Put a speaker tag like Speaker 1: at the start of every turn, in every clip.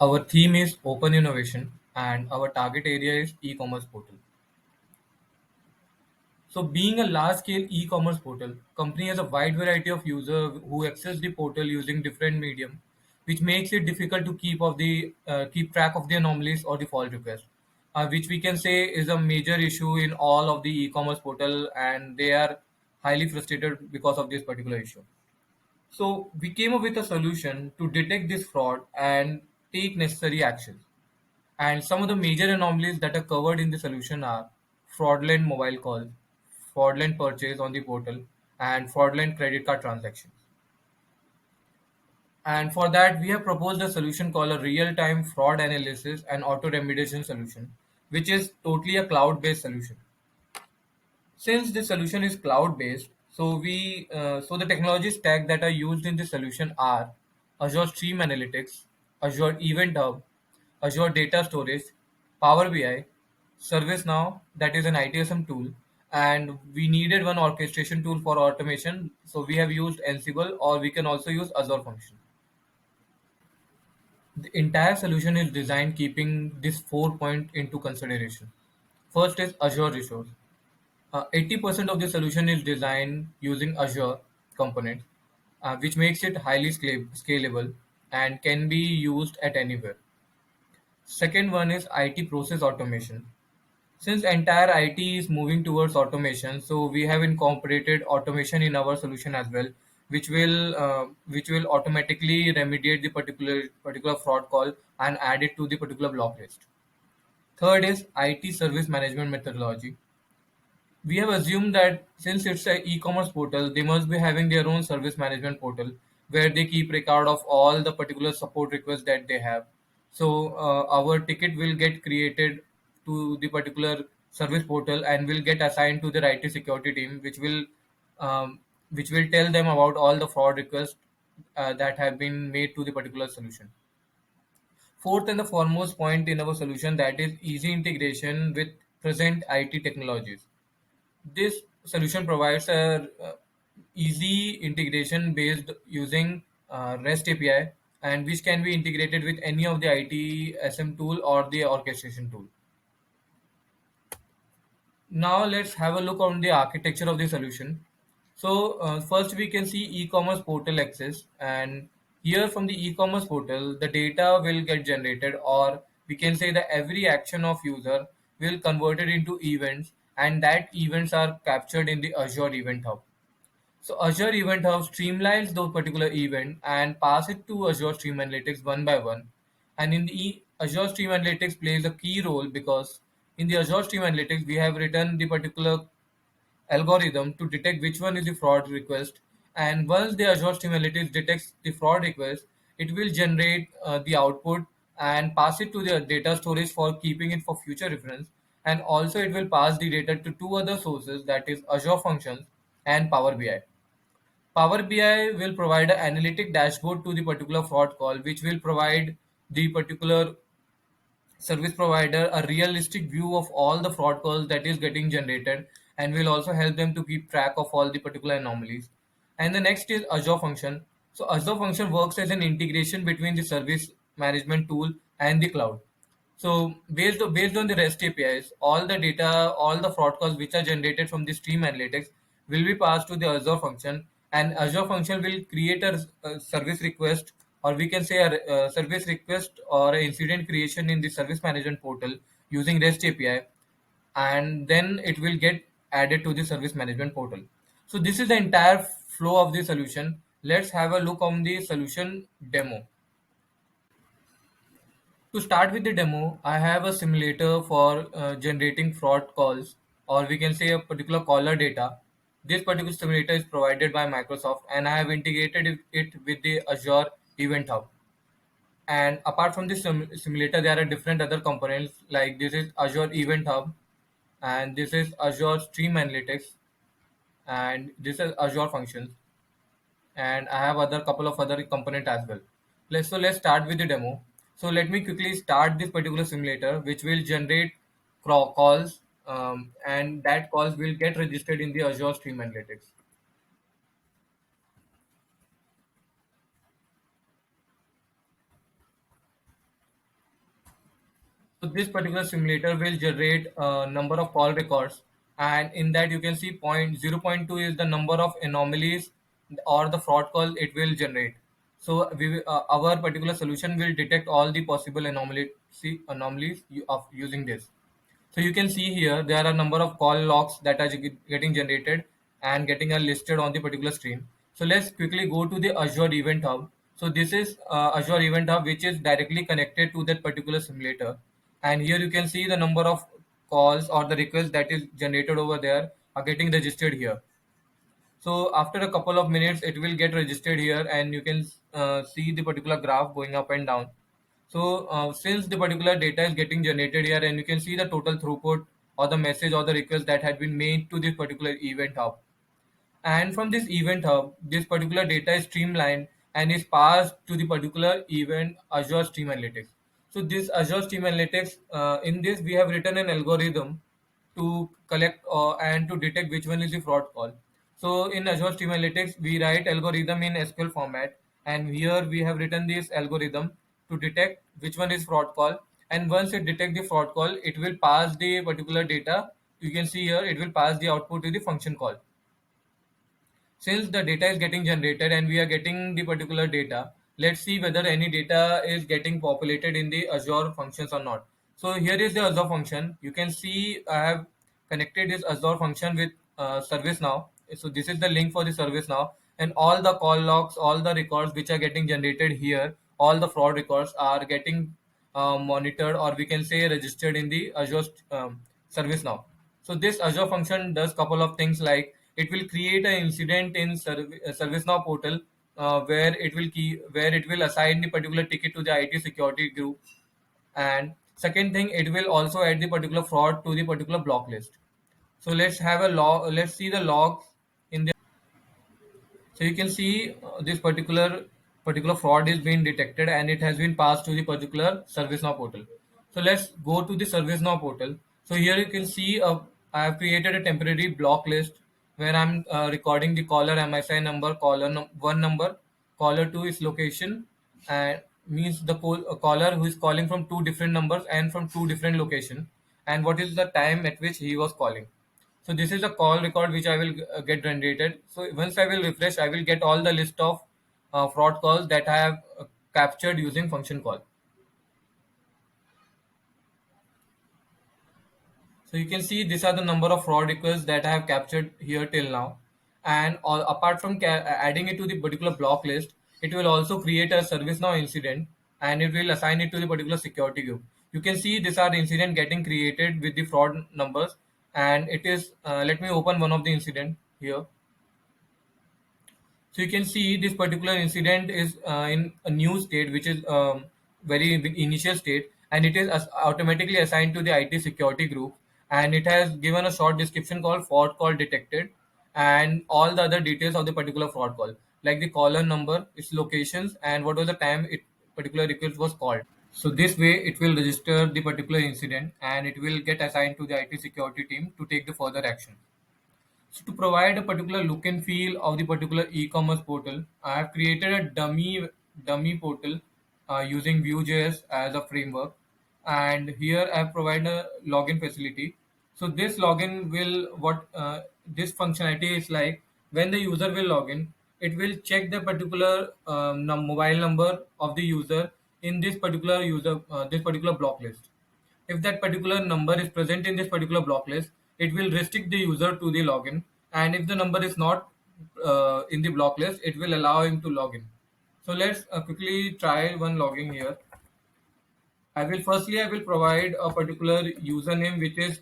Speaker 1: Our theme is open innovation and our target area is e-commerce portal. So being a large-scale e-commerce portal, company has a wide variety of users who access the portal using different medium, which makes it difficult to keep track of the anomalies or the fault requests, which we can say is a major issue in all of the e-commerce portal, and they are highly frustrated because of this particular issue. So we came up with a solution to detect this fraud and take necessary actions. And some of the major anomalies that are covered in the solution are fraudulent mobile calls, fraudulent purchase on the portal, and fraudulent credit card transactions. And for that, we have proposed a solution called a real-time fraud analysis and auto remediation solution, which is totally a cloud-based solution. Since the solution is cloud-based, so the technology stack that are used in the solution are Azure Stream Analytics, Azure Event Hub, Azure Data Storage, Power BI, ServiceNow, that is an ITSM tool, and we needed one orchestration tool for automation, so we have used Ansible, or we can also use Azure Function. The entire solution is designed keeping this 4 point into consideration. First is Azure resource. 80% of the solution is designed using Azure components, which makes it highly scalable and can be used at anywhere. Second one is IT process automation. Since entire IT is moving towards automation, so we have incorporated automation in our solution as well, which will automatically remediate the particular fraud call and add it to the particular block list. Third is IT service management methodology. We have assumed that since it's an e-commerce portal, they must be having their own service management portal where they keep record of all the particular support requests that they have. So our ticket will get created to the particular service portal and will get assigned to the IT security team, um, which will tell them about all the fraud requests that have been made to the particular solution. Fourth and the foremost point in our solution, that is easy integration with present IT technologies. This solution provides a easy integration based using REST API, and which can be integrated with any of the ITSM tool or the orchestration tool. Now let's have a look on the architecture of the solution. So first we can see e-commerce portal access, and here from the e-commerce portal the data will get generated, or we can say that every action of user will converted into events, and that events are captured in the Azure Event Hub. So Azure Event Hub streamlines those particular event and pass it to Azure Stream Analytics one by one. And in the Azure Stream Analytics plays a key role because in the Azure Stream Analytics we have written the particular algorithm to detect which one is the fraud request. And once the Azure Stream Analytics detects the fraud request, it will generate the output and pass it to the data storage for keeping it for future reference. And also it will pass the data to two other sources, that is Azure Functions and Power BI. Power BI will provide an analytic dashboard to the particular fraud call, which will provide the particular service provider a realistic view of all the fraud calls that is getting generated, and will also help them to keep track of all the particular anomalies. And the next is Azure Function. So Azure Function works as an integration between the service management tool and the cloud. So based on the REST APIs, all the data, all the fraud calls which are generated from the Stream Analytics will be passed to the Azure function, and Azure function will create a service request, or we can say a service request or an incident creation in the service management portal using REST API, and then it will get added to the service management portal. So this is the entire flow of the solution. Let's have a look on the solution demo. To start with the demo, I have a simulator for generating fraud calls, or we can say a particular caller data. This particular simulator is provided by Microsoft, and I have integrated it with the Azure Event Hub. And apart from this simulator, there are different other components, like this is Azure Event Hub, and this is Azure Stream Analytics, and this is Azure Functions, and I have other couple of other component as well. Let's start with the demo. So let me quickly start this particular simulator, which will generate calls, and that calls will get registered in the Azure Stream Analytics. So this particular simulator will generate a number of call records, and in that you can see 0.2 is the number of anomalies or the fraud call it will generate. So our particular solution will detect all the possible anomalies of using this. So you can see here there are a number of call logs that are getting generated and getting listed on the particular screen. So let's quickly go to the Azure Event Hub. So this is Azure Event Hub, which is directly connected to that particular simulator. And here you can see the number of calls or the requests that is generated over there are getting registered here. So after a couple of minutes, it will get registered here, and you can see the particular graph going up and down. So since the particular data is getting generated here, and you can see the total throughput or the message or the request that had been made to this particular event hub. And from this event hub, this particular data is streamlined and is passed to the particular event Azure Stream Analytics. So this Azure Stream Analytics, in this we have written an algorithm to collect and to detect which one is the fraud call. So in Azure Stream Analytics, we write algorithm in SQL format, and here we have written this algorithm to detect which one is fraud call. And once it detects the fraud call, it will pass the particular data. You can see here it will pass the output to the function call. Since the data is getting generated and we are getting the particular data, let's see whether any data is getting populated in the Azure functions or not. So here is the Azure function. You can see I have connected this Azure function with ServiceNow. So this is the link for the ServiceNow, and all the call logs, all the records which are getting generated here, all the fraud records are getting monitored, or we can say registered in the Azure ServiceNow. So this Azure function does couple of things, like it will create an incident in ServiceNow portal, where it will assign the particular ticket to the IT security group. And second thing, it will also add the particular fraud to the particular block list. So let's have a log. Let's see the logs in the. So you can see this particular fraud is being detected, and it has been passed to the particular ServiceNow portal. So let's go to the ServiceNow portal. So here you can see I have created a temporary block list where I'm recording the caller MSI number, one number, caller two is location, and means the caller who is calling from two different numbers and from two different location, and what is the time at which he was calling. So this is a call record which I will get generated. So once I will refresh, I will get all the list of fraud calls that I have captured using function call. So you can see these are the number of fraud requests that I have captured here till now. And apart from adding it to the particular block list, it will also create a ServiceNow incident, and it will assign it to the particular security group. You can see these are the incident getting created with the fraud numbers, and it is. Let me open one of the incident here. So you can see this particular incident is in a new state, which is very initial state, and it is automatically assigned to the IT security group, and it has given a short description called fraud call detected, and all the other details of the particular fraud call, like the caller number, its locations, and what was the time it particular request was called. So this way, it will register the particular incident, and it will get assigned to the IT security team to take the further action. So to provide a particular look and feel of the particular e-commerce portal, I have created a dummy portal using Vue.js as a framework, and here I have provided a login facility. So this login will what this functionality is like: when the user will log in, it will check the particular mobile number of the user in this particular block list. If that particular number is present in this particular block list, it will restrict the user to the login. And if the number is not in the block list, it will allow him to log in. So let's quickly try one logging here. I will provide a particular username which is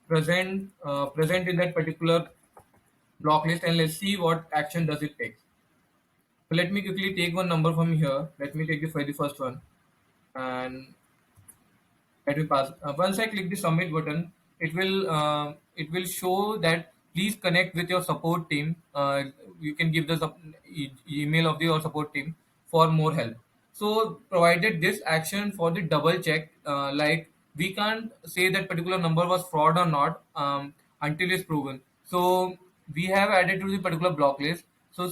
Speaker 1: present in that particular block list, and let's see what action does it take. So let me quickly take one number from here. Let me take the first one, and let me pass. Once I click the submit button, it will show that please connect with your support team. You can give the email of your support team for more help. So provided this action for the double check, like we can't say that particular number was fraud or not until it's proven. So we have added to the particular block list. So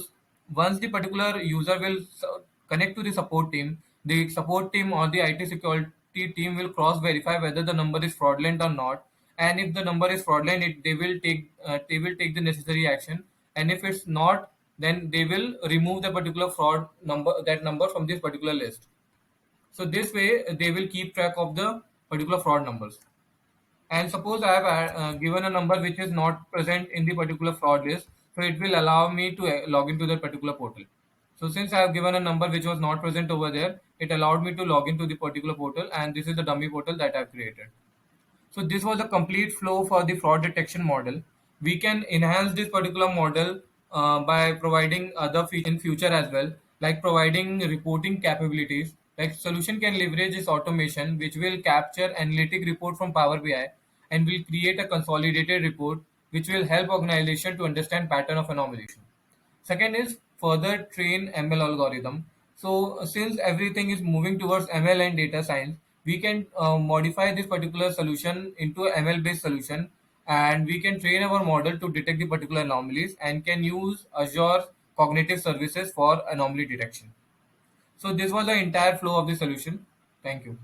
Speaker 1: once the particular user will connect to the support team or the IT team will cross verify whether the number is fraudulent or not. And if the number is fraudulent, they will take the necessary action. And if it's not, then they will remove the particular fraud number, that number, from this particular list. So this way they will keep track of the particular fraud numbers. And suppose I have given a number which is not present in the particular fraud list, so it will allow me to log into that particular portal. So since I have given a number which was not present over there, it allowed me to log into the particular portal, and this is the dummy portal that I've created. So this was a complete flow for the fraud detection model. We can enhance this particular model by providing other features in future as well, like providing reporting capabilities. Like solution can leverage this automation, which will capture analytic report from Power BI and will create a consolidated report, which will help organization to understand pattern of anomalies. Second is further train ML algorithm. So since everything is moving towards ML and data science, we can modify this particular solution into a ML based solution, and we can train our model to detect the particular anomalies and can use Azure Cognitive Services for anomaly detection. So this was the entire flow of the solution. Thank you.